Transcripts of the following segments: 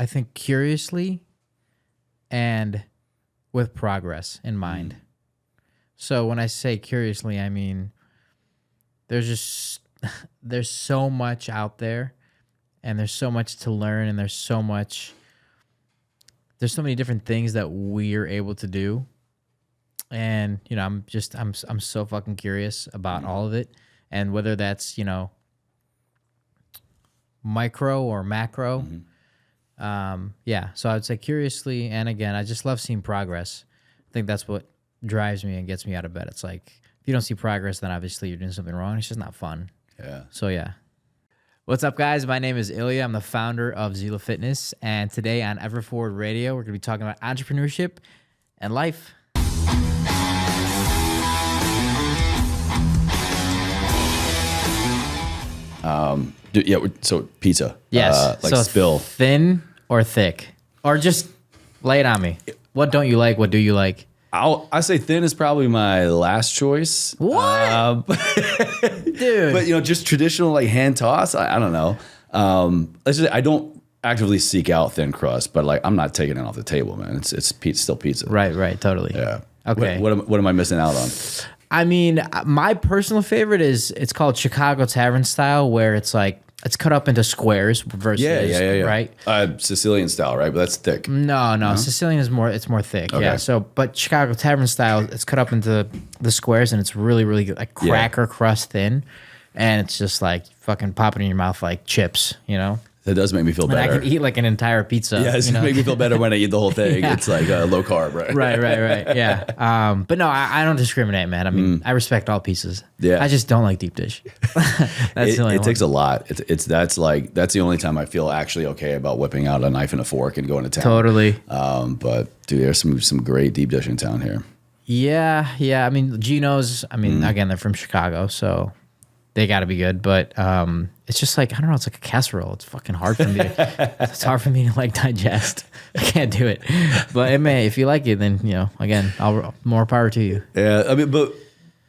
I think curiously and with progress in mind. So when I say curiously, I mean there's so much out there, and there's so much to learn, and there's so many different things that we're able to do. And, you know, I'm so fucking curious about all of it, and whether that's, you know, micro or macro. Yeah, so I would say curiously, and again, I just love seeing progress. I think that's what drives me and gets me out of bed. It's like, if you don't see progress, then obviously you're doing something wrong. It's just not fun. Yeah. So yeah. What's up, guys? My name is Ilya. I'm the founder of Xeela Fitness, and today on Everforward Radio, we're going to be talking about entrepreneurship and life. So pizza. Yes. Like so spill. Thin or thick? Or just lay it on me. What don't you like? What do you like? I say thin is probably my last choice. What? Dude. But, you know, just traditional like hand toss, I don't know. I don't actively seek out thin crust, but like I'm not taking it off the table, man. It's pizza, still pizza. Right, totally. Yeah. Okay. What am I missing out on? I mean, my personal favorite it's called Chicago Tavern style, where it's like it's cut up into squares versus right? Sicilian style, right? But that's thick. No. Sicilian is more thick. Okay. Yeah. So, but Chicago Tavern style, it's cut up into the squares, and it's really, really good, like cracker crust thin, and it's just like fucking popping in your mouth like chips, you know. That does make me feel better. And I can eat like an entire pizza. Yeah, it's make me feel better when I eat the whole thing. Yeah. It's like low carb, right? Right. Yeah. But no, I don't discriminate, man. I mean, I respect all pizzas. Yeah. I just don't like deep dish. That's the only it one. takes a lot. That's the only time I feel actually okay about whipping out a knife and a fork and going to town. Totally. But dude, there's some great deep dish in town here. Yeah. I mean, Geno's. I mean, again, they're from Chicago, so they got to be good. But it's just like, I don't know. It's like a casserole. It's fucking hard for me. It's hard for me to like digest. I can't do it. But if you like it, then, you know, again, more power to you. Yeah. I mean, but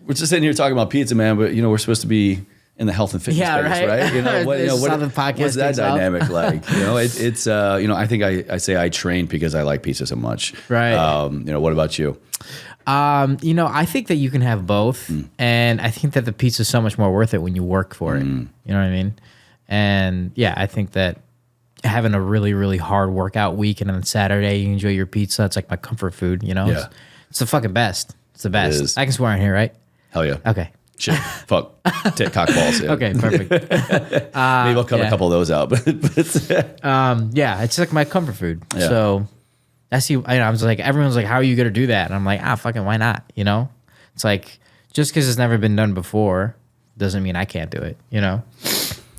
we're just sitting here talking about pizza, man. But you know, we're supposed to be in the health and fitness space, right? You know, what's that dynamic like? You know, it's you know, I think I say I train because I like pizza so much. Right. You know, what about you? You know, I think that you can have both, and I think that the pizza is so much more worth it when you work for it. You know what I mean? And yeah, I think that having a really, really hard workout week, and then Saturday you enjoy your pizza. It's like my comfort food. You know, it's the fucking best. It's the best. It is. I can swear in here, right? Hell yeah. Okay. Shit. Fuck. Take cock balls. Yeah. Okay. Perfect. Maybe I'll cut a couple of those out. But yeah, it's like my comfort food. Yeah. So I see. I was like, everyone's like, "How are you gonna do that?" And I'm like, fucking, why not? You know, it's like just because it's never been done before doesn't mean I can't do it. You know.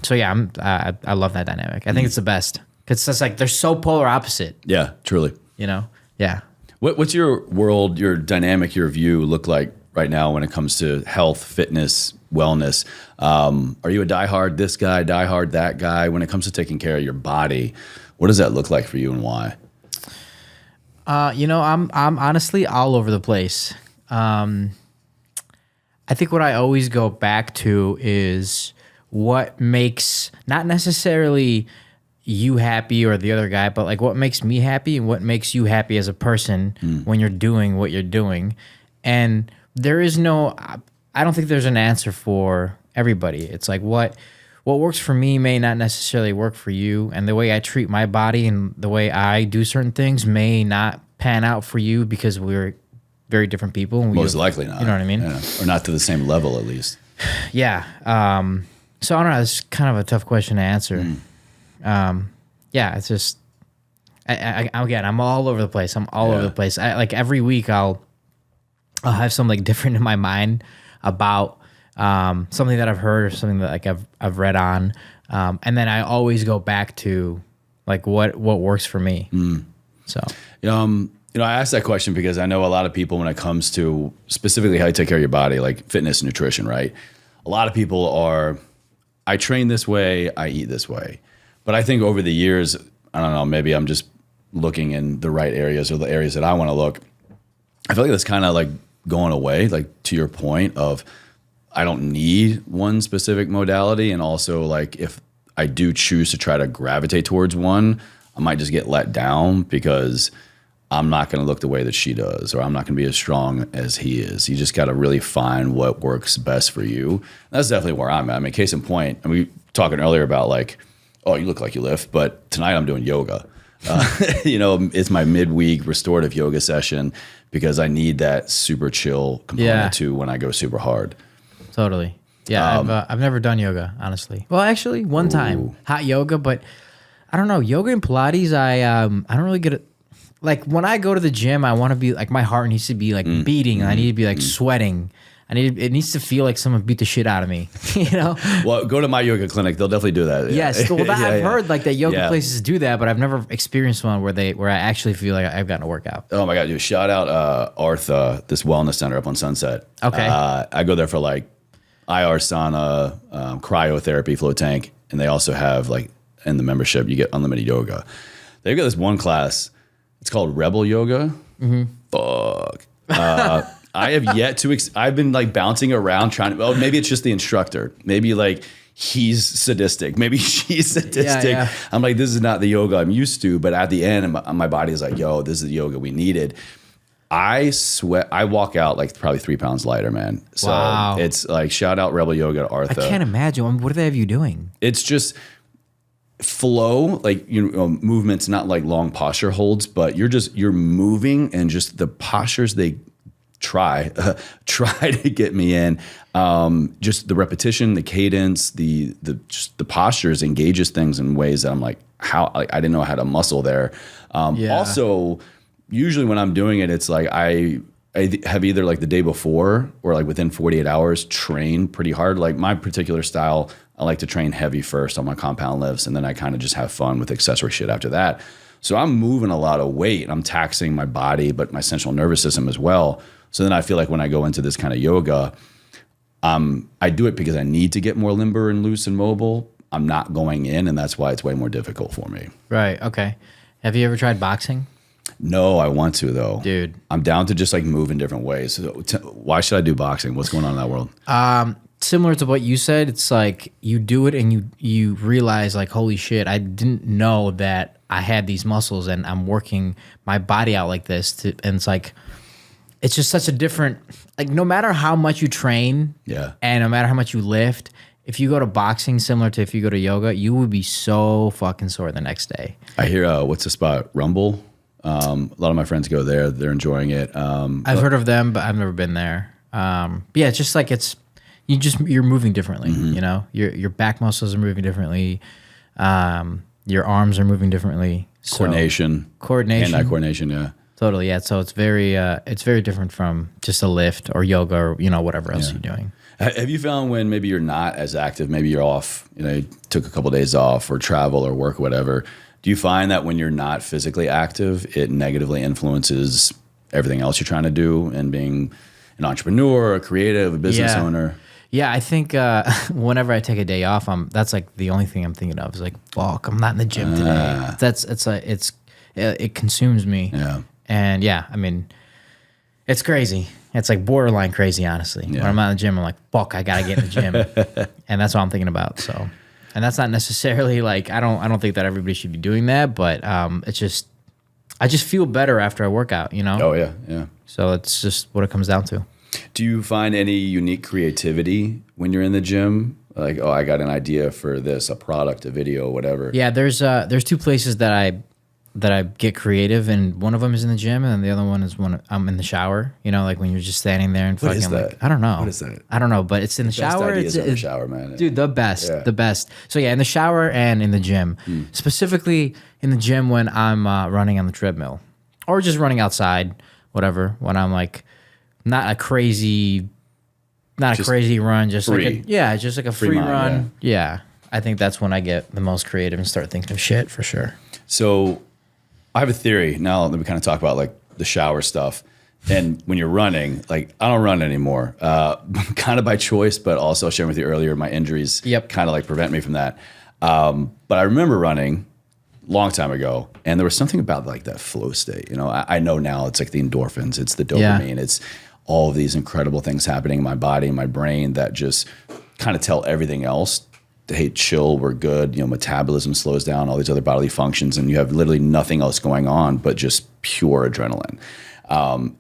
So yeah, I love that dynamic. I think it's the best because it's like they're so polar opposite. yeah, truly. You know. Yeah. What's your world, your dynamic, your view look like right now when it comes to health, fitness, wellness? Are you a diehard this guy, diehard that guy? When it comes to taking care of your body, what does that look like for you and why? You know, I'm honestly all over the place. I think what I always go back to is what makes not necessarily you happy or the other guy, but like what makes me happy and what makes you happy as a person when you're doing what you're doing. And there is I don't think there's an answer for everybody. It's like what works for me may not necessarily work for you, and the way I treat my body and the way I do certain things may not pan out for you because we're very different people. And Most likely not. You know what I mean? Yeah. Or not to the same level, at least. Yeah. So I don't know. It's kind of a tough question to answer. Yeah, it's just, again, I'm all over the place. I'm all over the place. Like every week I'll have something like different in my mind about something that I've heard or something that like I've read on, and then I always go back to like what works for me. So you know, I asked that question because I know a lot of people when it comes to specifically how you take care of your body, like fitness and nutrition, right? A lot of people are, I train this way, I eat this way. But I think over the years, I don't know, maybe I'm just looking in the right areas or the areas that I want to look. I feel like that's kind of like going away, like to your point of I don't need one specific modality. And also like if I do choose to try to gravitate towards one, I might just get let down because I'm not going to look the way that she does, or I'm not going to be as strong as he is. You just got to really find what works best for you. That's definitely where I'm at. I mean, case in point, and we were talking earlier about like, oh, you look like you lift, but tonight I'm doing yoga. It's my midweek restorative yoga session because I need that super chill component to when I go super hard. Totally. Yeah, I've never done yoga, honestly. Well, actually, one time, hot yoga, but I don't know. Yoga and Pilates, I don't really get it. Like when I go to the gym, I want to be like my heart needs to be like beating. I need to be like sweating. It needs to feel like someone beat the shit out of me. Well, go to my yoga clinic. They'll definitely do that. Yes, well, I've heard like that yoga places do that, but I've never experienced one where I actually feel like I've gotten a workout. Oh my god, dude! Shout out Artha, this wellness center up on Sunset. Okay, I go there for like IR sauna, cryotherapy, float tank, and they also have like in the membership you get unlimited yoga. They've got this one class. It's called Rebel Yoga. Fuck. I have yet to. I've been like bouncing around trying to. Oh, maybe it's just the instructor. Maybe like he's sadistic. Maybe she's sadistic. Yeah. I'm like, this is not the yoga I'm used to. But at the end, my body is like, yo, this is the yoga we needed. I sweat. I walk out like probably 3 pounds lighter, man. So wow. It's like shout out Rebel Yoga to Artha. I can't imagine. What do they have you doing? It's just flow, like movements, not like long posture holds, but you're moving, and just the postures they try to get me in. Just the repetition, the cadence, the postures engages things in ways that I'm like, I didn't know I had a muscle there. Also, usually when I'm doing it, it's like I have either like the day before or like within 48 hours train pretty hard. Like my particular style, I like to train heavy first on my compound lifts, and then I kind of just have fun with accessory shit after that. So I'm moving a lot of weight. I'm taxing my body, but my central nervous system as well. So then I feel like when I go into this kind of yoga, I do it because I need to get more limber and loose and mobile. I'm not going in, and that's why it's way more difficult for me. Right. Okay. Have you ever tried boxing? No, I want to though. Dude. I'm down to just like move in different ways. So why should I do boxing? What's going on in that world? Similar to what you said, it's like you do it and you realize like, holy shit, I didn't know that I had these muscles and I'm working my body out like this. And it's like, it's just such a different, like no matter how much you train and no matter how much you lift, if you go to boxing, similar to if you go to yoga, you would be so fucking sore the next day. I hear, what's the spot? Rumble? A lot of my friends go there. They're enjoying it. I've heard of them, but I've never been there. Yeah, it's just like you're moving differently. You know, your back muscles are moving differently. Your arms are moving differently. So, coordination, hand-eye coordination. Yeah, totally. Yeah, so it's very different from just a lift or yoga or whatever else you're doing. Have you found when maybe you're not as active, maybe you're off, you took a couple of days off or travel or work or whatever? Do you find that when you're not physically active, it negatively influences everything else you're trying to do and being an entrepreneur, a creative, a business owner? Yeah, I think whenever I take a day off, that's like the only thing I'm thinking of is like, fuck, I'm not in the gym today. It consumes me. Yeah. And yeah, I mean, it's crazy. It's like borderline crazy, honestly. Yeah. When I'm out in the gym, I'm like, fuck, I gotta get in the gym. And that's what I'm thinking about. So, and that's not necessarily like I don't think that everybody should be doing that, but it's just I just feel better after I work out, Oh yeah. So it's just what it comes down to. Do you find any unique creativity when you're in the gym? Like, oh, I got an idea for this, a product, a video, whatever. Yeah, there's 2 places that I get creative, and one of them is in the gym, and the other one is when I'm in the shower. Like when you're just standing there and what fucking is that? Like, I don't know. What is that? I don't know, but it's in the shower. Best ideas in the shower, man. Dude, the best. So yeah, in the shower and in the gym. Specifically in the gym when I'm running on the treadmill or just running outside, whatever. When I'm like not a crazy run, just free. Just like a free run. Yeah, I think that's when I get the most creative and start thinking of shit for sure. So I have a theory now that we kind of talk about like the shower stuff. And when you're running, like I don't run anymore, kind of by choice, but also sharing with you earlier, my injuries kind of like prevent me from that. But I remember running long time ago, and there was something about like that flow state. I know now it's like the endorphins, it's the dopamine, it's all of these incredible things happening in my body and my brain that just kind of tell everything else hey, chill, we're good. Metabolism slows down, all these other bodily functions, and you have literally nothing else going on but just pure adrenaline.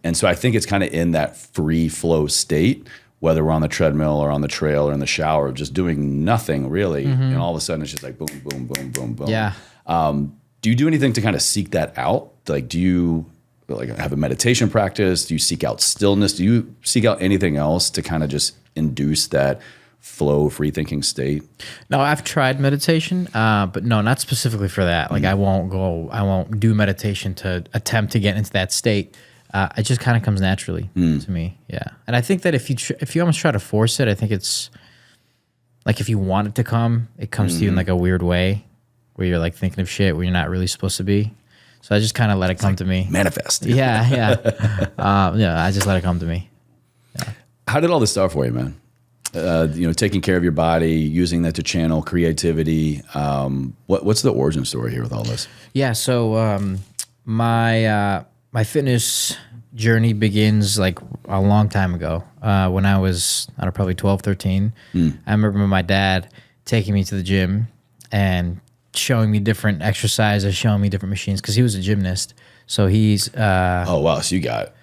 And so I think it's kind of in that free flow state, whether we're on the treadmill or on the trail or in the shower, just doing nothing really. And all of a sudden it's just like boom, boom, boom, boom, boom. Yeah. Do you do anything to kind of seek that out? Like, do you have a meditation practice? Do you seek out stillness? Do you seek out anything else to kind of just induce that flow, free thinking state? No, I've tried meditation, but no, not specifically for that. Like I won't do meditation to attempt to get into that state. It just kind of comes naturally to me. Yeah. And I think that if you almost try to force it, I think it's like, if you want it to come, it comes to you in like a weird way where you're like thinking of shit where you're not really supposed to be. So I just kind of let it come to me. Manifest. Yeah. I just let it come to me. Yeah. How did all this start for you, man? Taking care of your body, using that to channel creativity. What's the origin story here with all this? Yeah. So my fitness journey begins like a long time ago. When I was, I don't know, probably 12, 13. I remember my dad taking me to the gym and showing me different exercises, showing me different machines, because he was a gymnast. So he's... oh, wow. So you got...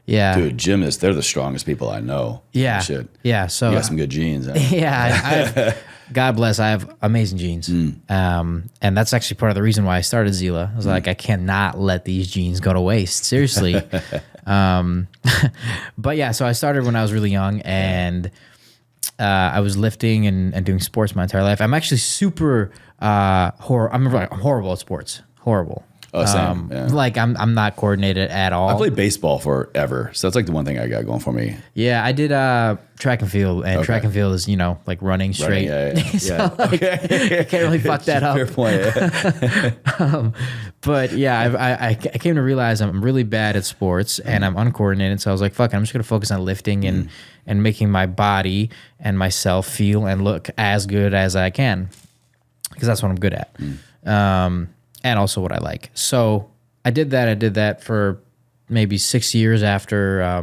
Yeah. Dude, gymnasts, they're the strongest people I know. Yeah. Shit. Yeah. So... You got some good genes. Huh? Yeah. God bless, I have amazing genes. And that's actually part of the reason why I started Xeela. I was like, I cannot let these genes go to waste. Seriously. But yeah, so I started when I was really young, and I was lifting and doing sports my entire life. I'm actually super I'm horrible at sports. Horrible. Oh, same. Yeah. Like I'm not coordinated at all. I played baseball forever, so that's like the one thing I got going for me. Yeah, I did track and field, and track and field is like running straight. So like, I can't really fuck that up. Fair point. But yeah, I came to realize I'm really bad at sports and I'm uncoordinated. So I was like, fuck it, I'm just gonna focus on lifting and making my body and myself feel and look as good as I can, because that's what I'm good at. And also what I like. So I did that. I did that for maybe 6 years after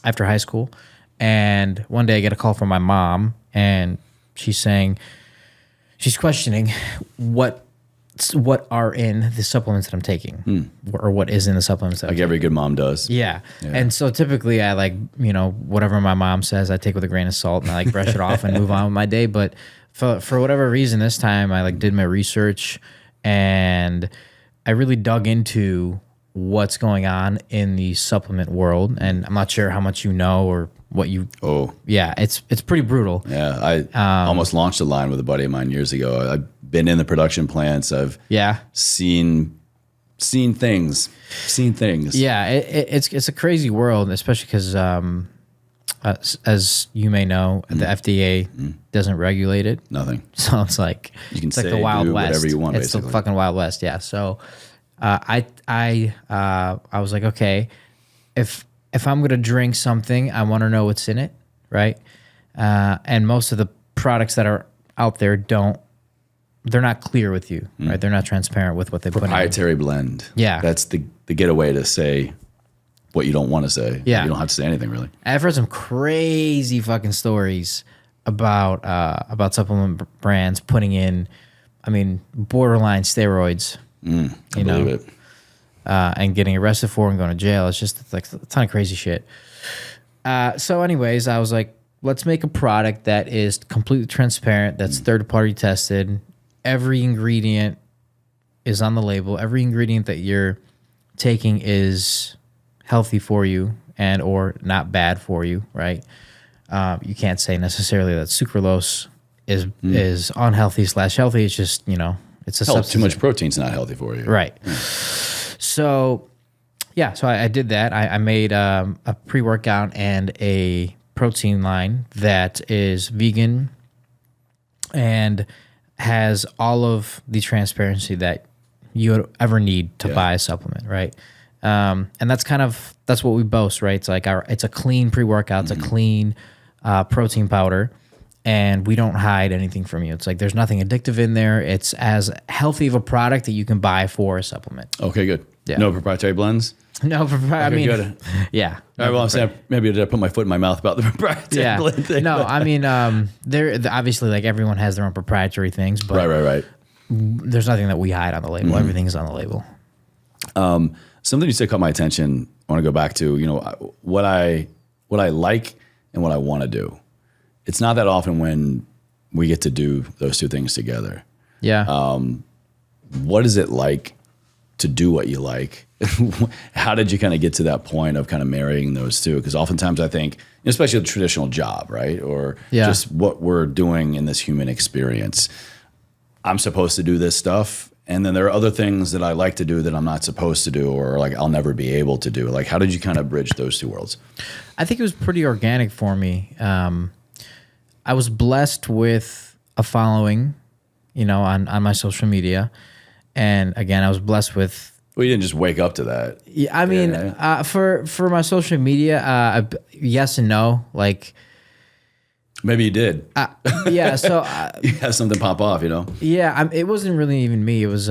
high school. And one day I get a call from my mom, and she's questioning what are in the supplements that I'm taking, or what is in the supplements that I'm taking. Every good mom does. Yeah. And so typically I whatever my mom says, I take with a grain of salt, and I brush it off and move on with my day. But for whatever reason, this time I did my research, and I really dug into what's going on in the supplement world. And I'm not sure how much you know or what you... Oh. Yeah, it's pretty brutal. Yeah, I almost launched a line with a buddy of mine years ago. I've been in the production plants. I've seen things. Yeah, it's a crazy world, especially because... as you may know, the FDA doesn't regulate it. Nothing. So it's like you can it's say, like the Wild West. Whatever you want. It's basically the fucking Wild West. Yeah. So I was like, okay, if I'm gonna drink something, I want to know what's in it, right? And most of the products that are out there they're not clear with you, right? They're not transparent with what they put in. Proprietary blend. Yeah. That's the getaway to say what you don't want to say. Yeah. You don't have to say anything really. I've heard some crazy fucking stories about supplement brands putting in, borderline steroids. I believe it. And getting arrested for and going to jail. It's like a ton of crazy shit. So anyways, I was like, let's make a product that is completely transparent, that's third-party tested. Every ingredient is on the label. Every ingredient that you're taking is healthy for you and or not bad for you, right? You can't say necessarily that sucralose is unhealthy / healthy. It's just, it's a substance. Too much protein's not healthy for you. Right. So, yeah, so I did that. I made a pre-workout and a protein line that is vegan and has all of the transparency that you would ever need to buy a supplement, right? And that's what we boast, right? It's like it's a clean pre-workout, it's a clean protein powder, and we don't hide anything from you. It's like there's nothing addictive in there. It's as healthy of a product that you can buy for a supplement. Okay, good. Yeah. No proprietary blends? No, I mean, good. yeah. All right, well, I'm saying maybe I put my foot in my mouth about the proprietary blend thing. No, I mean, they're obviously like everyone has their own proprietary things, but Right. there's nothing that we hide on the label. Everything's on the label. Something you said caught my attention. I want to go back to, what I like and what I want to do. It's not that often when we get to do those two things together. Yeah. What is it like to do what you like? How did you kind of get to that point of kind of marrying those two? Because oftentimes I think, especially the traditional job, right? Or just what we're doing in this human experience. I'm supposed to do this stuff. And then there are other things that I like to do that I'm not supposed to do, or like I'll never be able to do. Like, how did you kind of bridge those two worlds? I think it was pretty organic for me. I was blessed with a following, on my social media. And again, I was blessed with. Well, you didn't just wake up to that. Yeah, I mean, for my social media, yes and no. Like, maybe you did. Yeah. So you had something pop off, Yeah, it wasn't really even me. It was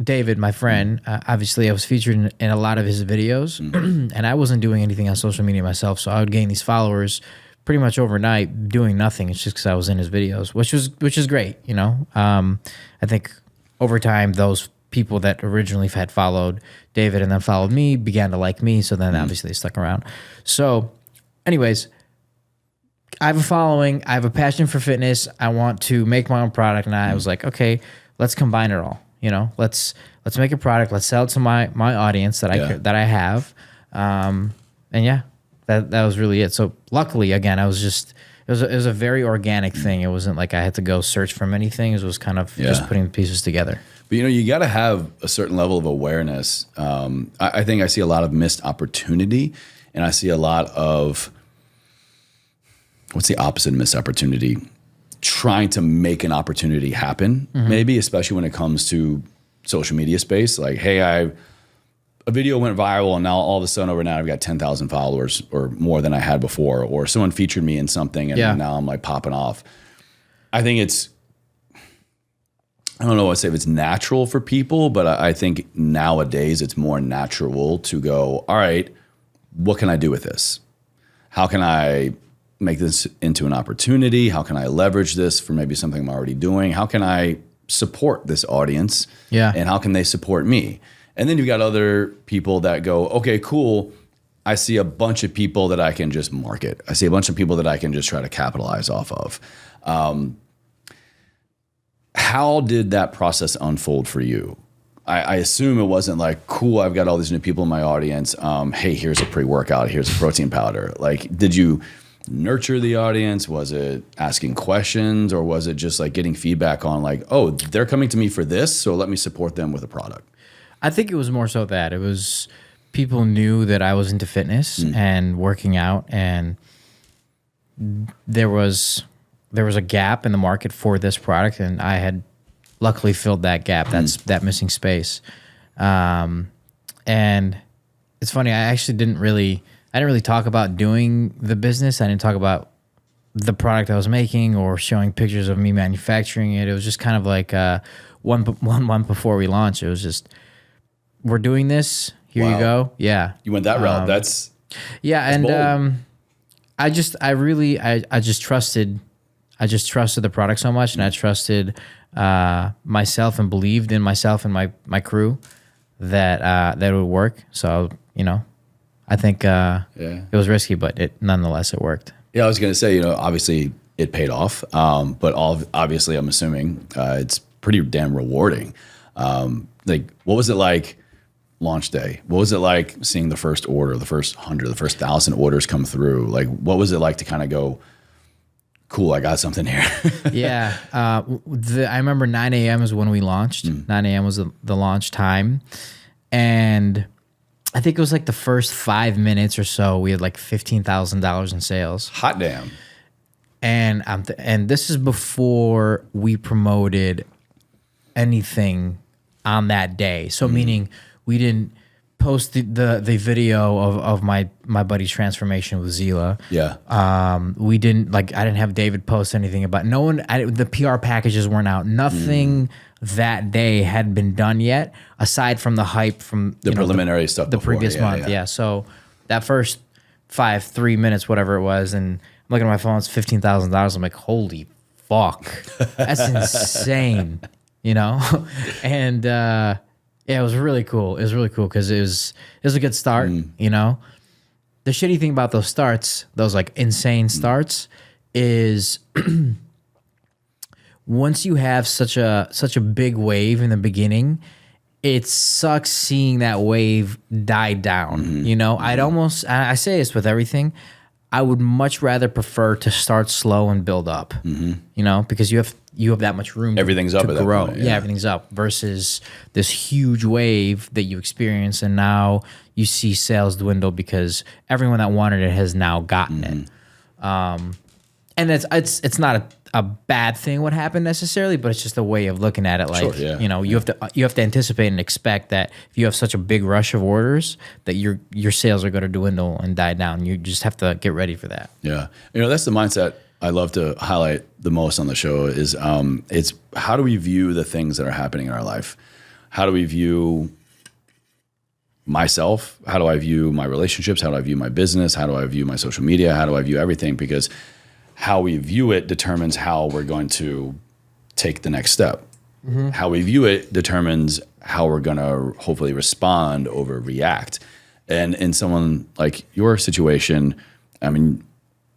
David, my friend. Obviously, I was featured in a lot of his videos, and I wasn't doing anything on social media myself. So I would gain these followers pretty much overnight, doing nothing. It's just because I was in his videos, which is great. I think over time, those people that originally had followed David and then followed me began to like me. So then obviously they stuck around. So, anyways. I have a following. I have a passion for fitness. I want to make my own product, and I was like, okay, let's combine it all. Let's make a product. Let's sell it to my audience that I have, and yeah, that was really it. So luckily, again, it was a very organic thing. It wasn't like I had to go search for many things. It was kind of just putting the pieces together. But you got to have a certain level of awareness. I think I see a lot of missed opportunity, and I see a lot of. What's the opposite of missed opportunity? Trying to make an opportunity happen, maybe, especially when it comes to social media space. Like, hey, a video went viral, and now all of a sudden overnight I've got 10,000 followers or more than I had before, or someone featured me in something, and now I'm like popping off. I think I don't know what to say if it's natural for people, but I think nowadays it's more natural to go, all right, what can I do with this? How can I make this into an opportunity? How can I leverage this for maybe something I'm already doing? How can I support this audience? Yeah. And how can they support me? And then you've got other people that go, okay, cool. I see a bunch of people that I can just market. I see a bunch of people that I can just try to capitalize off of. How did that process unfold for you? I assume it wasn't like, cool, I've got all these new people in my audience. Hey, here's a pre-workout. Here's a protein powder. Like, did you nurture the audience? Was it asking questions, or was it just like getting feedback on like, oh, they're coming to me for this, so let me support them with a product? I think it was more so that it was people knew that I was into fitness and working out, and there was a gap in the market for this product, and I had luckily filled that gap. That's that missing space. And it's funny, I didn't really talk about doing the business. I didn't talk about the product I was making or showing pictures of me manufacturing it. It was just kind of like one month before we launched. It was just, we're doing this. Here you go. Yeah. You went that route. That's and bold. I just trusted the product so much, and I trusted myself and believed in myself and my crew that it would work. So, I think it was risky, but nonetheless it worked. Yeah, I was going to say, obviously it paid off, but obviously I'm assuming it's pretty damn rewarding. Like, what was it like launch day? What was it like seeing the first order, the first 100, the first 1,000 orders come through? Like, what was it like to kind of go, cool, I got something here? Yeah. I remember 9 a.m. is when we launched. 9 a.m. was the launch time. And I think it was like the first 5 minutes or so, we had like $15,000 in sales. Hot damn. And this is before we promoted anything on that day. So meaning we didn't post the video of my buddy's transformation with Xeela. Yeah. We didn't I didn't have David post anything about no one. The PR packages weren't out. Nothing that day had been done yet, aside from the hype from The preliminary stuff the before. previous month. Yeah. So that first 3 minutes, whatever it was, and I'm looking at my phone, it's $15,000. I'm like, holy fuck, that's insane, And yeah, it was really cool. It was really cool because it was a good start. The shitty thing about those starts, those insane starts, is once you have such a big wave in the beginning, it sucks seeing that wave die down. I say this with everything. I would much rather prefer to start slow and build up. Because you have that much room. Everything's up at that grow. point, Yeah, everything's up versus this huge wave that you experience, and now you see sales dwindle because everyone that wanted it has now gotten it. And it's not a bad thing what happened necessarily, but it's just a way of looking at it. Sure, yeah. You have to anticipate and expect that if you have such a big rush of orders, that your sales are going to dwindle and die down. You just have to get ready for that. Yeah. That's the mindset I love to highlight the most on the show is it's how do we view the things that are happening in our life? How do we view myself? How do I view my relationships? How do I view my business? How do I view my social media? How do I view everything? Because how we view it determines how we're going to take the next step. How we view it determines how we're going to hopefully respond over react. And in someone like your situation, I mean,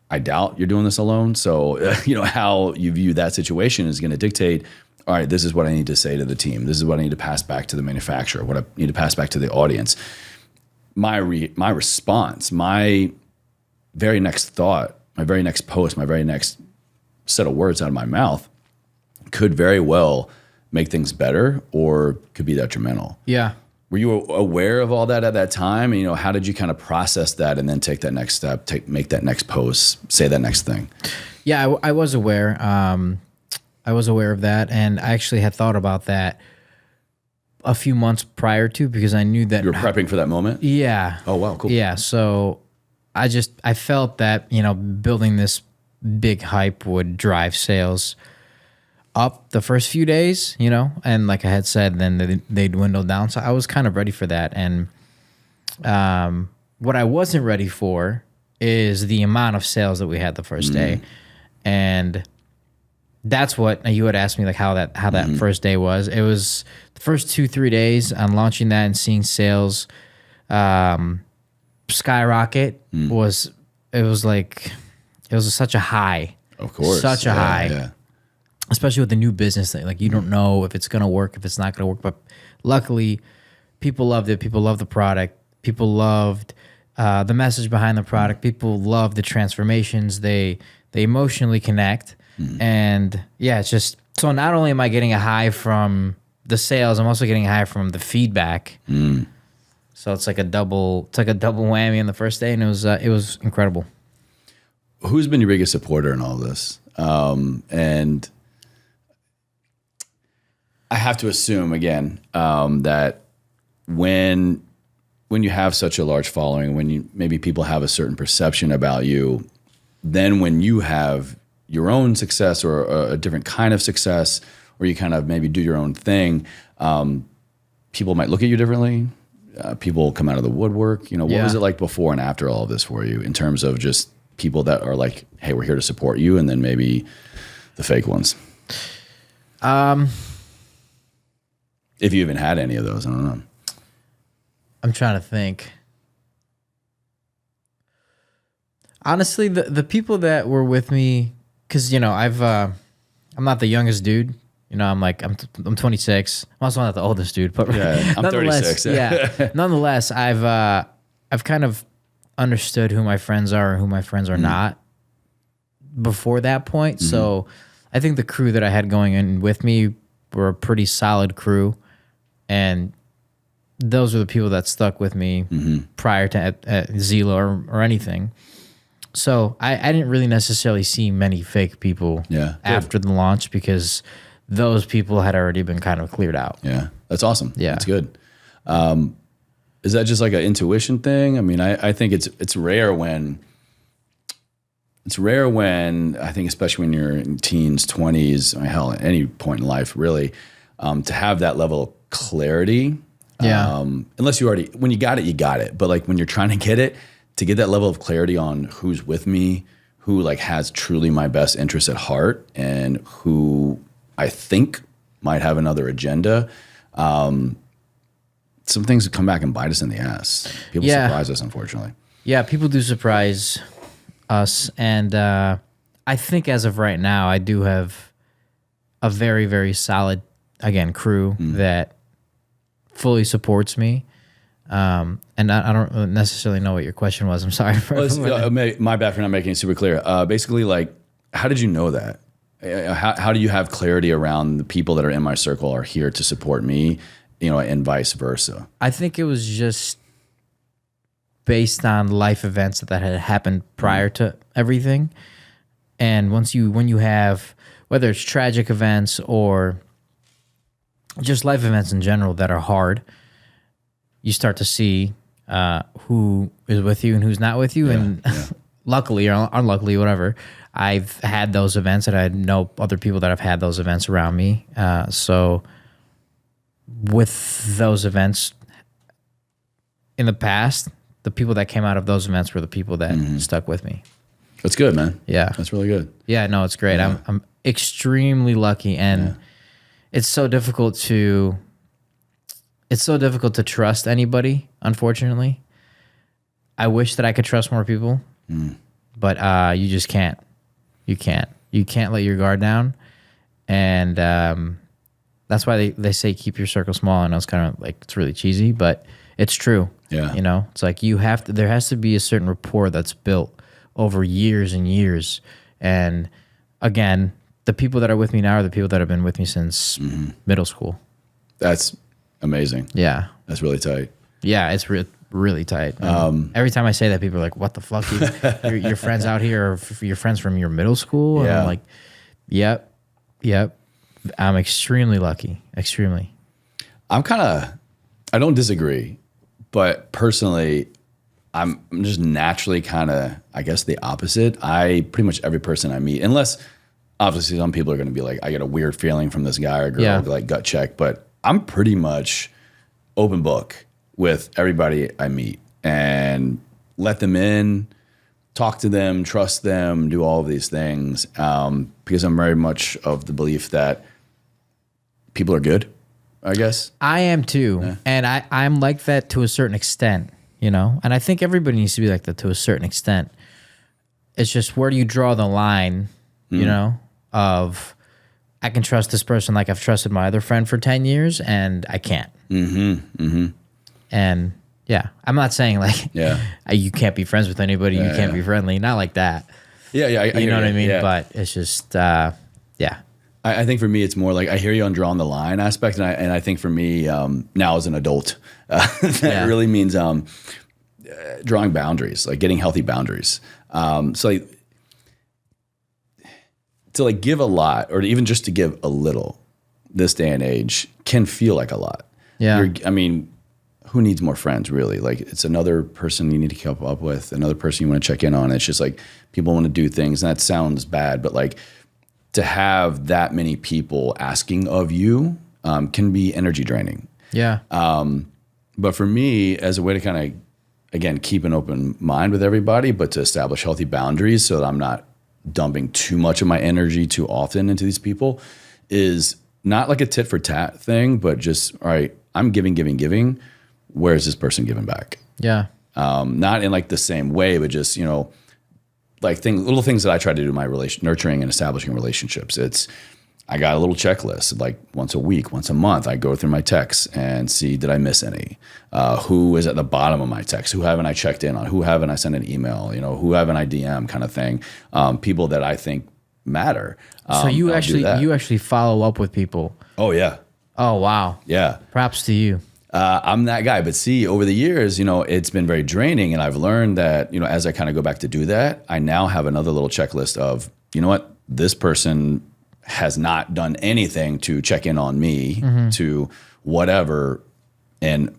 I doubt you're doing this alone. So, how you view that situation is going to dictate, all right, this is what I need to say to the team. This is what I need to pass back to the manufacturer, what I need to pass back to the audience. My response, my very next thought, my very next post, my very next set of words out of my mouth could very well make things better or could be detrimental. Yeah. Were you aware of all that at that time? And, how did you kind of process that and then take that next step, make that next post, say that next thing? Yeah, I was aware. I was aware of that, and I actually had thought about that a few months prior to, because I knew that you were prepping for that moment. Yeah. Oh wow, cool. Yeah. So I felt that building this big hype would drive sales up the first few days, and like I had said, then they dwindle down. So I was kind of ready for that. And what I wasn't ready for is the amount of sales that we had the first day. And that's what you had asked me, how that first day was. It was the first 2-3 days on launching that and seeing sales skyrocket was such a high. Of course. Such a high. Yeah. Especially with the new business thing. You don't know if it's going to work, if it's not going to work. But luckily, people loved it. People loved the product. People loved the message behind the product. People loved the transformations. They emotionally connect. And yeah, it's just, so not only am I getting a high from the sales, I'm also getting a high from the feedback. So it's like a double whammy on the first day, and it was incredible. Who's been your biggest supporter in all this? And I have to assume again that when you have such a large following, when maybe people have a certain perception about you, then when you have your own success or a different kind of success, or you kind of maybe do your own thing, people might look at you differently. People come out of the woodwork. What was it like before and after all of this for you in terms of just people that are like, hey, we're here to support you, and then maybe the fake ones? If you even had any of those, I don't know. I'm trying to think. Honestly, the people that were with me, because I'm not the youngest dude. I'm 26. I'm also not the oldest dude, but yeah, I'm 36. Yeah. Nonetheless, I've kind of understood who my friends are and who my friends are not before that point. So I think the crew that I had going in with me were a pretty solid crew, and those are the people that stuck with me prior to at Xeela or anything. So I didn't really necessarily see many fake people after the launch, because those people had already been kind of cleared out. Yeah, that's awesome. Yeah. That's good. Is that just like an intuition thing? I mean, I think it's rare when I think, especially when you're in teens, 20s, hell, at any point in life, really, to have that level of clarity. Yeah. Unless when you got it, you got it. But like when you're trying to get it, to get that level of clarity on who's with me, who like has truly my best interest at heart, and who I think might have another agenda. Some things come back and bite us in the ass. People surprise us, unfortunately. Yeah, people do surprise us. And I think as of right now, I do have a very, very solid, again, crew that fully supports me. And I don't necessarily know what your question was. I'm sorry. My bad for not making it super clear. Basically, like, how did you know that? How do you have clarity around the people that are in my circle are here to support me, and vice versa? I think it was just based on life events that had happened prior to everything. And when you have, whether it's tragic events or just life events in general that are hard, you start to see who is with you and who's not with you. Luckily or unluckily, whatever, I've had those events, and I know other people that have had those events around me. So with those events in the past, the people that came out of those events were the people that stuck with me. That's good, man. Yeah. That's really good. Yeah, no, it's great. Yeah. I'm extremely lucky, and it's so difficult to trust anybody, unfortunately. I wish that I could trust more people, but you just can't. You can't let your guard down. And that's why they say keep your circle small. I know it's kind of like, it's really cheesy, but it's true. Yeah. It's like there has to be a certain rapport that's built over years and years. And again, the people that are with me now are the people that have been with me since middle school. That's amazing. Yeah. That's really tight. Yeah, it's really tight. Every time I say that, people are like, what the fuck? Your friends out here are your friends from your middle school? And I'm like, yep. I'm extremely lucky. Extremely. I don't disagree, but personally, I'm just naturally kind of, I guess, the opposite. Pretty much every person I meet, unless obviously some people are going to be like, I get a weird feeling from this guy or girl, like gut check, but I'm pretty much open book with everybody I meet and let them in, talk to them, trust them, do all of these things, because I'm very much of the belief that people are good, I guess. I am too. Yeah. And I'm like that to a certain extent, and I think everybody needs to be like that to a certain extent. It's just, where do you draw the line, of I can trust this person like I've trusted my other friend for 10 years and I can't. And yeah, I'm not saying like you can't be friends with anybody, you can't be friendly, not like that. Yeah, you know what I mean? Yeah. But it's just, I think for me, it's more like I hear you on drawing the line aspect, and I think for me now as an adult, that really means drawing boundaries, like getting healthy boundaries. So like, to like give a lot, or even just to give a little, this day and age can feel like a lot. Yeah. Who needs more friends, really? Like, it's another person you need to keep up with, another person you want to check in on. It's just like people want to do things, and that sounds bad, but like to have that many people asking of you can be energy draining. Yeah. But for me, as a way to kind of, again, keep an open mind with everybody, but to establish healthy boundaries so that I'm not dumping too much of my energy too often into these people, is not like a tit for tat thing, but just, all right, I'm giving. Where is this person giving back? Yeah. Not in like the same way, but just, like little things that I try to do in my nurturing and establishing relationships. I got a little checklist, like once a week, once a month, I go through my texts and see, did I miss any? Who is at the bottom of my text? Who haven't I checked in on? Who haven't I sent an email? Who haven't I DM, kind of thing? People that I think matter. So you actually follow up with people. Oh yeah. Oh wow. Yeah. Props to you. I'm that guy. But see, over the years, it's been very draining. And I've learned that, as I kind of go back to do that, I now have another little checklist of, what, this person has not done anything to check in on me, to whatever. And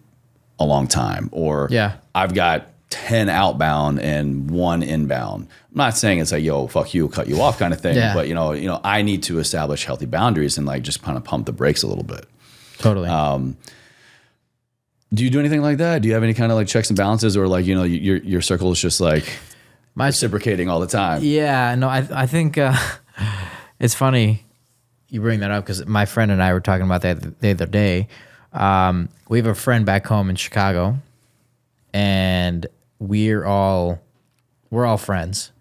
a long time, or Yeah. I've got 10 outbound and 1 inbound. I'm not saying it's like, yo, fuck you, cut you off kind of thing, Yeah. but I need to establish healthy boundaries and like just kind of pump the brakes a little bit. Totally. Do you do anything like that? Do you have any kind of like checks and balances, or like, your circle is just like reciprocating all the time? Yeah, no, I think it's funny you bring that up because my friend and I were talking about that the other day. We have a friend back home in Chicago, and we're all friends.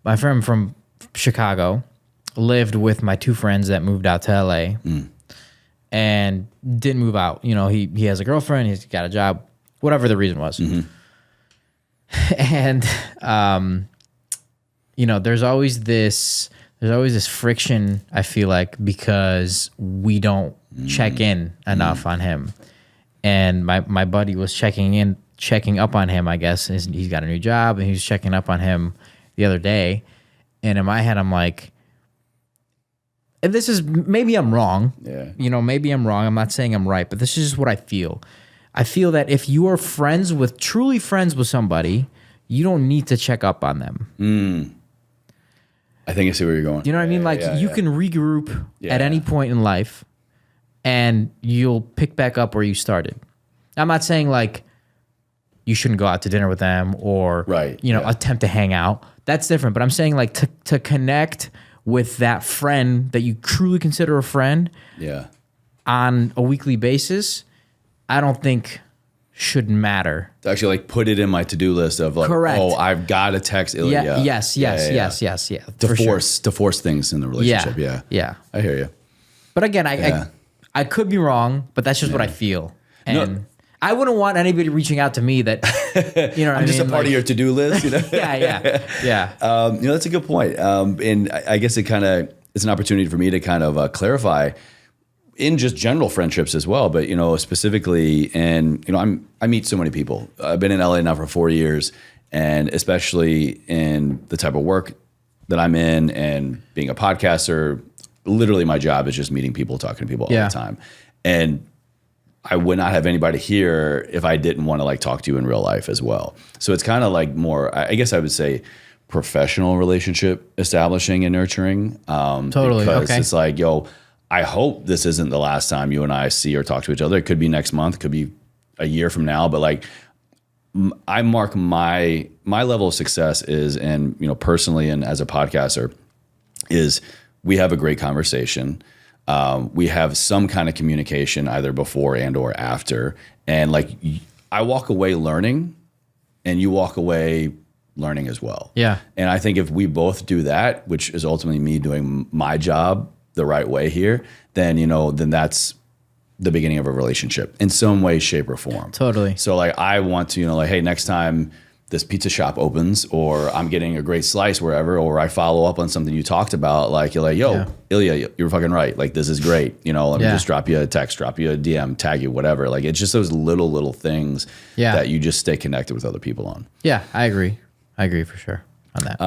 My friend from Chicago lived with my 2 friends that moved out to LA and didn't move out. He has a girlfriend, he's got a job, whatever the reason was. And there's always this friction, I feel like, because we don't check in enough on him. And my buddy was checking up on him, I guess. He's got a new job, and he was checking up on him the other day. And in my head, I'm like, and this is, maybe I'm wrong. Yeah. Maybe I'm wrong. I'm not saying I'm right, but this is just what I feel. I feel that if you are truly friends with somebody, you don't need to check up on them. I think I see where you're going. You know what I mean? Like, you can regroup at any point in life, and you'll pick back up where you started. I'm not saying like you shouldn't go out to dinner with them or attempt to hang out. That's different. But I'm saying like to connect with that friend that you truly consider a friend on a weekly basis, I don't think should matter. To actually like put it in my to-do list of like, Correct. Oh, I've got to text Ilya. Yes. To force things in the relationship. Yeah. I hear you. But again, I could be wrong, but that's just what I feel. And I wouldn't want anybody reaching out to me that, I'm just a part of your to-do list. Yeah. That's a good point. And I guess it's an opportunity for me to kind of clarify in just general friendships as well. But, specifically, and, I meet so many people. I've been in LA now for 4 years, and especially in the type of work that I'm in and being a podcaster, literally my job is just meeting people, talking to people all the time. And I would not have anybody here if I didn't want to like talk to you in real life as well. So it's kind of like more, I guess I would say, professional relationship establishing and nurturing. Totally. Because Okay. it's like, yo, I hope this isn't the last time you and I see or talk to each other. It could be next month, it could be a year from now, but like I mark my level of success is, and personally and as a podcaster, is we have a great conversation. We have some kind of communication either before and or after. And like I walk away learning and you walk away learning as well. Yeah. And I think if we both do that, which is ultimately me doing my job the right way here, then, then that's the beginning of a relationship in some way, shape or form. Totally. So like I want to, like, hey, next time this pizza shop opens or I'm getting a great slice wherever, or I follow up on something you talked about, like you're like, yo, Ilya, you're fucking right. Like, this is great. Let me just drop you a text, drop you a DM, tag you, whatever. Like, it's just those little things that you just stay connected with other people on. Yeah, I agree. I agree for sure on that.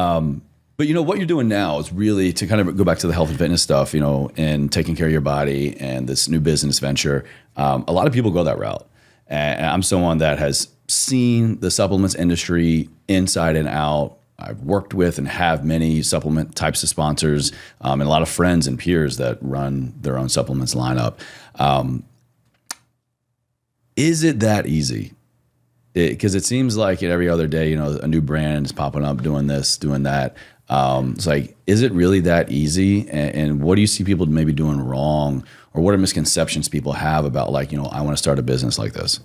But what you're doing now is really to kind of go back to the health and fitness stuff, and taking care of your body and this new business venture. A lot of people go that route. And I'm someone that has seen the supplements industry inside and out. I've worked with and have many supplement types of sponsors, and a lot of friends and peers that run their own supplements lineup. Is it that easy? Because it seems like every other day, a new brand is popping up, doing this, doing that. It's like, is it really that easy? And what do you see people maybe doing wrong, or what are misconceptions people have about like, I want to start a business like this?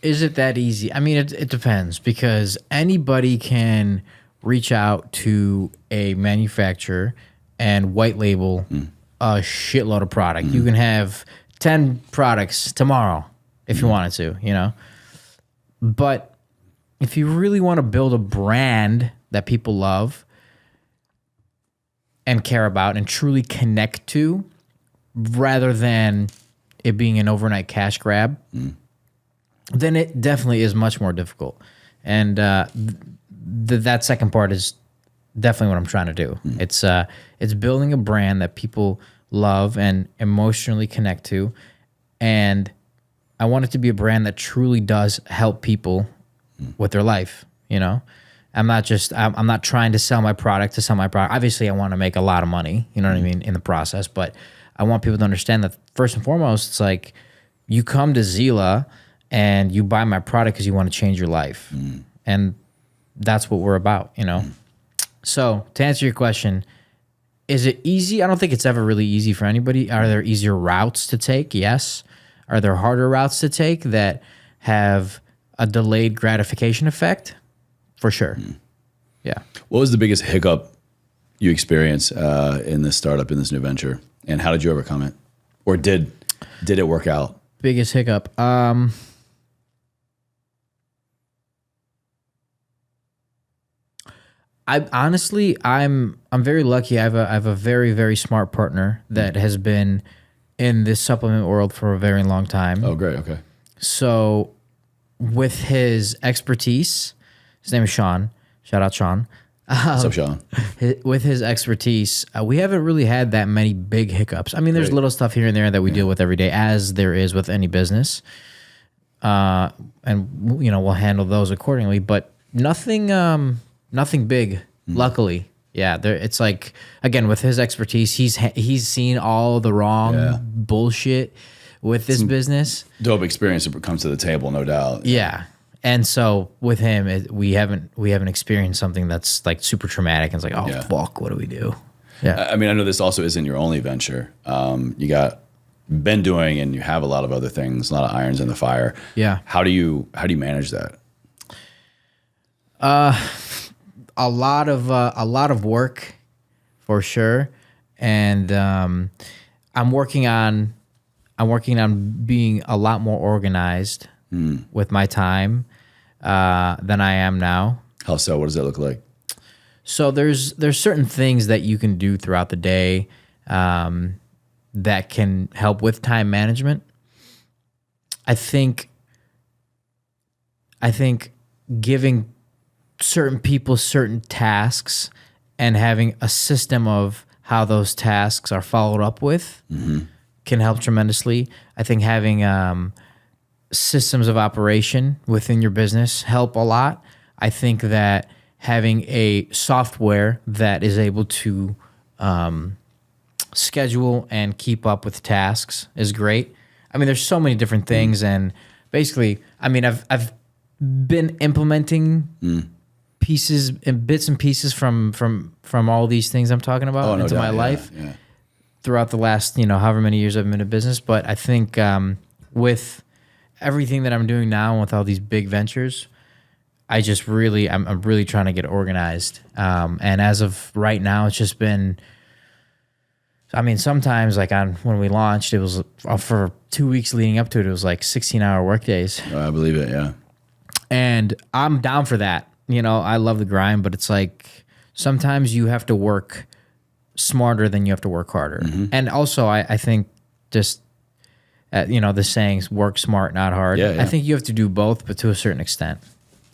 Is it that easy? I mean, it depends, because anybody can reach out to a manufacturer and white label a shitload of product. You can have 10 products tomorrow if you wanted to, But if you really want to build a brand that people love and care about and truly connect to, rather than it being an overnight cash grab, then it definitely is much more difficult. And that second part is definitely what I'm trying to do. It's building a brand that people love and emotionally connect to, and I want it to be a brand that truly does help people with their life. I'm not trying to sell my product to sell my product. Obviously, I want to make a lot of money, you know what I mean, in the process. But I want people to understand that first and foremost, it's like you come to Xeela and you buy my product because you want to change your life. And that's what we're about, So to answer your question, is it easy? I don't think it's ever really easy for anybody. Are there easier routes to take? Yes. Are there harder routes to take that have a delayed gratification effect? For sure. Yeah. What was the biggest hiccup you experienced in this startup, in this new venture? And how did you overcome it? Or did it work out? Biggest hiccup. I'm very lucky. I have a very, very smart partner that has been in this supplement world for a very long time. Oh, great. Okay. So with his expertise, his name is Sean. Shout out Sean. What's up, Sean? With his expertise, we haven't really had that many big hiccups. I mean, there's little stuff here and there that we deal with every day, as there is with any business. And we'll handle those accordingly, but nothing big. Luckily. Yeah, it's like, again, with his expertise, he's seen all the wrong bullshit with this business. Dope experience that comes to the table, no doubt. Yeah. And so with him, we haven't experienced something that's like super traumatic. And it's like, fuck, what do we do? Yeah. I mean, I know this also isn't your only venture. You been doing, and you have a lot of other things, a lot of irons in the fire. Yeah. How do you manage that? A lot of work, for sure, and I'm working on being a lot more organized with my time than I am now. How so? What does that look like? So there's certain things that you can do throughout the day that can help with time management. I think giving certain people certain tasks and having a system of how those tasks are followed up with can help tremendously. I think having systems of operation within your business help a lot. I think that having a software that is able to schedule and keep up with tasks is great. I mean, there's so many different things, and basically, I mean, I've been implementing pieces and bits and pieces from all these things I'm talking about into my life throughout the last, however many years I've been in business. But I think with everything that I'm doing now and with all these big ventures, I'm really trying to get organized. And as of right now, it's just been, I mean, sometimes like when we launched, it was for 2 weeks leading up to it, it was like 16-hour work days. I believe it. Yeah. And I'm down for that. I love the grind, but it's like sometimes you have to work smarter than you have to work harder. And also, I think just, the sayings, work smart, not hard. Yeah. I think you have to do both, but to a certain extent,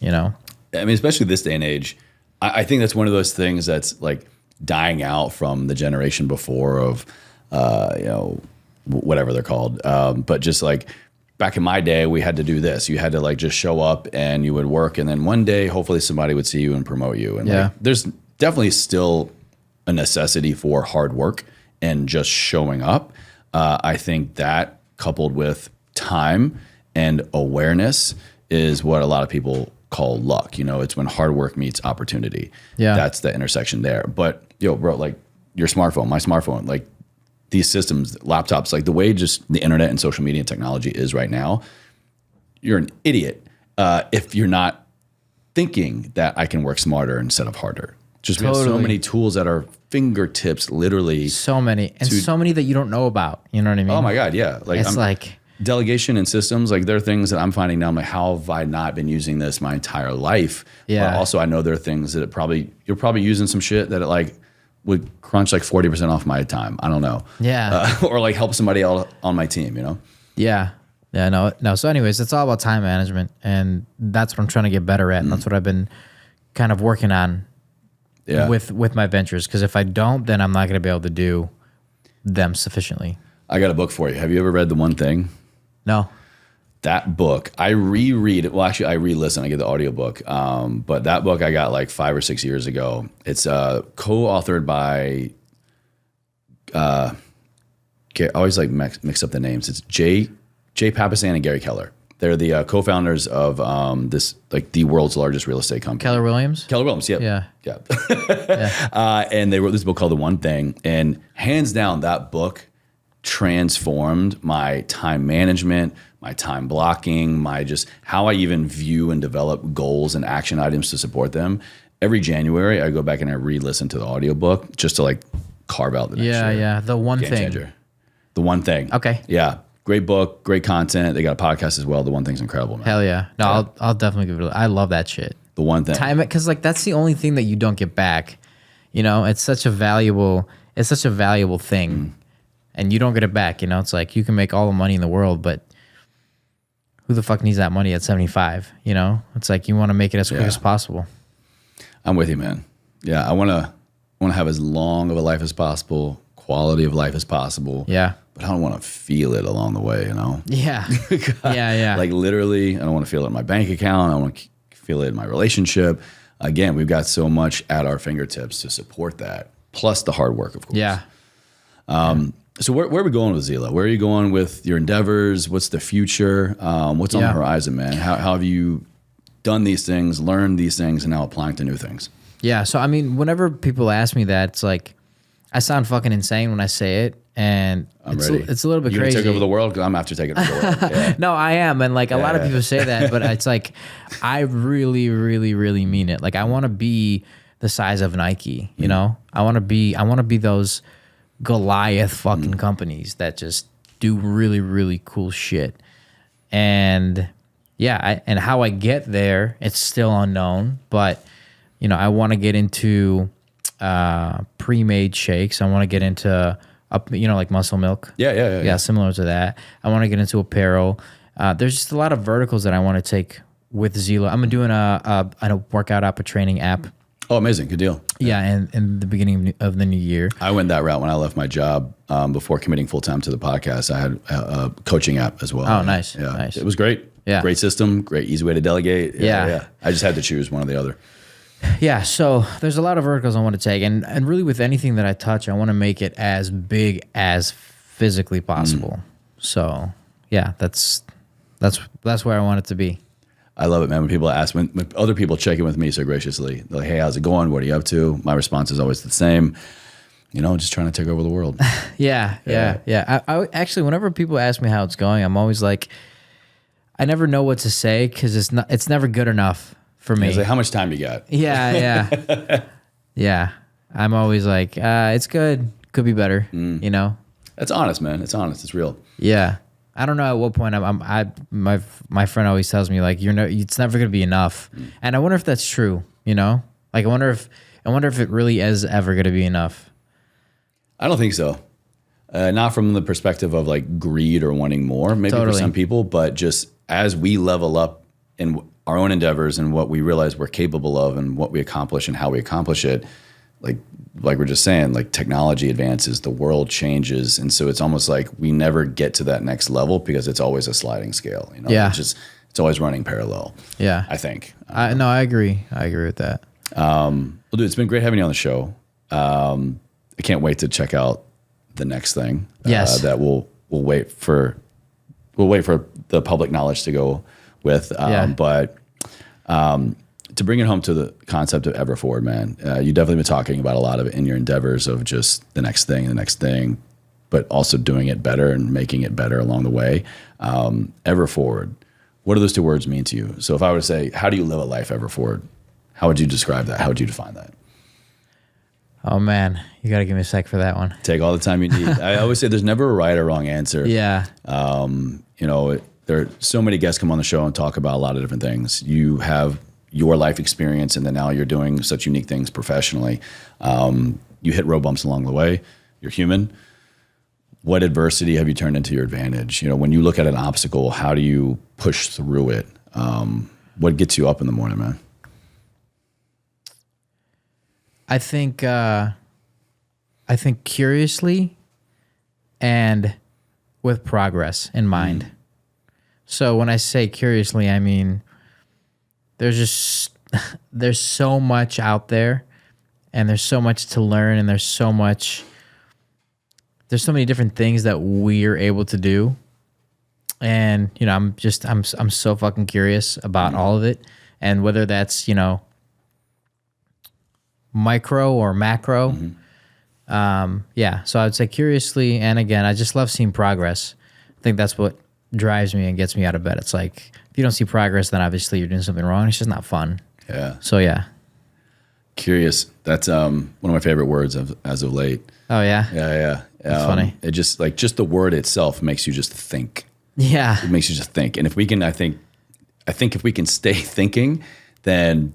I mean, especially this day and age, I think that's one of those things that's like dying out from the generation before of, whatever they're called. But just like, back in my day, we had to do this. You had to like just show up and you would work, and then one day, hopefully, somebody would see you and promote you. And like, there's definitely still a necessity for hard work and just showing up. I think that coupled with time and awareness is what a lot of people call luck. It's when hard work meets opportunity. Yeah, that's the intersection there. But bro, like your smartphone, my smartphone, like these systems, laptops, like the way just the internet and social media and technology is right now, you're an idiot if you're not thinking that I can work smarter instead of harder. Just we have so many tools at our fingertips, literally. So many. And so many that you don't know about. You know what I mean? Oh my God, yeah. Like it's like delegation and systems, like there are things that I'm finding now, I'm like, how have I not been using this my entire life? Yeah. But also I know there are things that you're probably using some shit that it like would crunch like 40% off my time. I don't know. Yeah. Or like help somebody else on my team, Yeah. Yeah, no. So anyways, it's all about time management, and that's what I'm trying to get better at. And that's what I've been kind of working on with my ventures. Because if I don't, then I'm not going to be able to do them sufficiently. I got a book for you. Have you ever read The One Thing? No. That book, I reread it. Well, actually, I re-listen. I get the audiobook. But that book I got like 5 or 6 years ago. It's co-authored by, I always like mix up the names. It's Jay Papasan and Gary Keller. They're the co-founders of this, like the world's largest real estate company. Keller Williams? Keller Williams, yeah. And they wrote this book called The One Thing. And hands down, that book transformed my time management, my time blocking, my just how I even view and develop goals and action items to support them. Every January, I go back and I re-listen to the audiobook just to like carve out the next year. Yeah. The One Game Thing. changer. The One Thing. Okay. Yeah. Great book, great content. They got a podcast as well. The One Thing's incredible, man. Hell yeah. No, I'll definitely give it I love that shit. The One Thing. Time it, because like that's the only thing that you don't get back. You know, it's such a valuable thing. And you don't get it back. You know, it's like you can make all the money in the world, but who the fuck needs that money at 75? You know, it's like you want to make it as quick as possible. I'm with you, man. Yeah, I want to have as long of a life as possible, quality of life as possible. Yeah. But I don't want to feel it along the way, you know? Yeah. Yeah. Like literally, I don't want to feel it in my bank account. I don't want to feel it in my relationship. Again, we've got so much at our fingertips to support that, plus the hard work, of course. Yeah. So where are we going with Xeela? Where are you going with your endeavors? What's the future? What's on the horizon, man? How have you done these things, learned these things, and now applying to new things? Yeah. So, I mean, whenever people ask me that, it's like, I sound fucking insane when I say it. And it's a little bit you crazy. You take over the world? Because I'm after taking over the world. Yeah. No, I am. And like a lot of people say that, but it's like, I really, really, really mean it. Like I want to be the size of Nike, you know? I want to be those Goliath fucking companies that just do really, really cool shit. And yeah, and how I get there, it's still unknown, but you know, I want to get into pre-made shakes. I want to get into like muscle milk. Yeah, similar to that. I want to get into apparel. There's just a lot of verticals that I want to take with Xeela. I'm doing a workout app, a training app. Oh, amazing. Good deal. Yeah, and in the beginning of the new year. I went that route when I left my job before committing full-time to the podcast. I had a coaching app as well. Oh, nice. Yeah. Nice. It was great. Yeah. Great system, great easy way to delegate. Yeah. I just had to choose one or the other. Yeah, so there's a lot of verticals I want to take. And really with anything that I touch, I want to make it as big as physically possible. So, yeah, that's where I want it to be. I love it, man. When people ask, when other people check in with me so graciously, they're like, hey, how's it going? What are you up to? My response is always the same. You know, just trying to take over the world. Yeah. I actually, whenever people ask me how it's going, I'm always like, I never know what to say because it's never good enough for me. It's like, how much time you got? Yeah. Yeah. I'm always like, it's good. Could be better, you know? That's honest, man. It's honest. It's real. Yeah. I don't know at what point my friend always tells me like it's never gonna be enough, and I wonder if that's true. You know, like I wonder if it really is ever gonna be enough. I don't think so. Not from the perspective of like greed or wanting more, maybe for some people, but just as we level up in our own endeavors and what we realize we're capable of and what we accomplish and how we accomplish it, like we're just saying, like technology advances, the world changes, and so it's almost like we never get to that next level because it's always a sliding scale. You know, yeah, it's always running parallel. Yeah, I think. No, I agree. I agree with that. Well, dude, it's been great having you on the show. I can't wait to check out the next thing. Yes, that we'll wait for the public knowledge to go with. But. To bring it home to the concept of ever forward, man, you definitely been talking about a lot of it in your endeavors of just the next thing, but also doing it better and making it better along the way. Ever forward. What do those two words mean to you? So if I were to say, how do you live a life ever forward? How would you describe that? How would you define that? Oh man, you got to give me a sec for that one. Take all the time you need. I always say there's never a right or wrong answer. Yeah. You know, there are so many guests come on the show and talk about a lot of different things. You have your life experience, and then now you're doing such unique things professionally. You hit road bumps along the way. You're human. What adversity have you turned into your advantage? You know, when you look at an obstacle, how do you push through it? What gets you up in the morning, man? I think curiously and with progress in mind. So when I say curiously, I mean there's so much out there, and there's so much to learn, and there's so many different things that we're able to do. And I'm so fucking curious about all of it, and whether that's micro or macro. So I'd say curiously, and again, I just love seeing progress. I think that's what drives me and gets me out of bed. It's like, if you don't see progress, then obviously you're doing something wrong. It's just not fun. Yeah. So yeah. Curious. That's one of my favorite words as of late. Oh yeah. Yeah. That's funny. It just the word itself makes you just think. Yeah. It makes you just think. And if we can, I think if we can stay thinking, then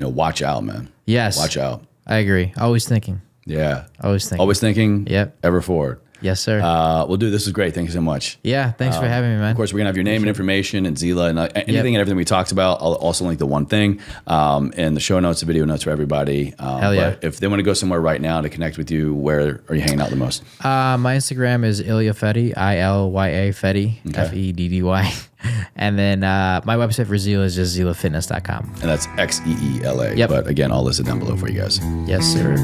watch out, man. Yes. Watch out. I agree. Always thinking. Yeah. Always thinking. Always thinking. Yep. Ever forward. Yes, sir. Well, dude, this was great. Thank you so much. Yeah, thanks for having me, man. Of course, we're going to have your name and information and Xeela and anything and everything we talked about. I'll also link the one thing and the show notes, the video notes for everybody. Hell yeah. But if they want to go somewhere right now to connect with you, where are you hanging out the most? My Instagram is Ilya Feddy, Ilya Feddy, Feddy. And then my website for Xeela is just xeelafitness.com. And that's Xeela. Yep. But again, I'll list it down below for you guys. Yes, sir.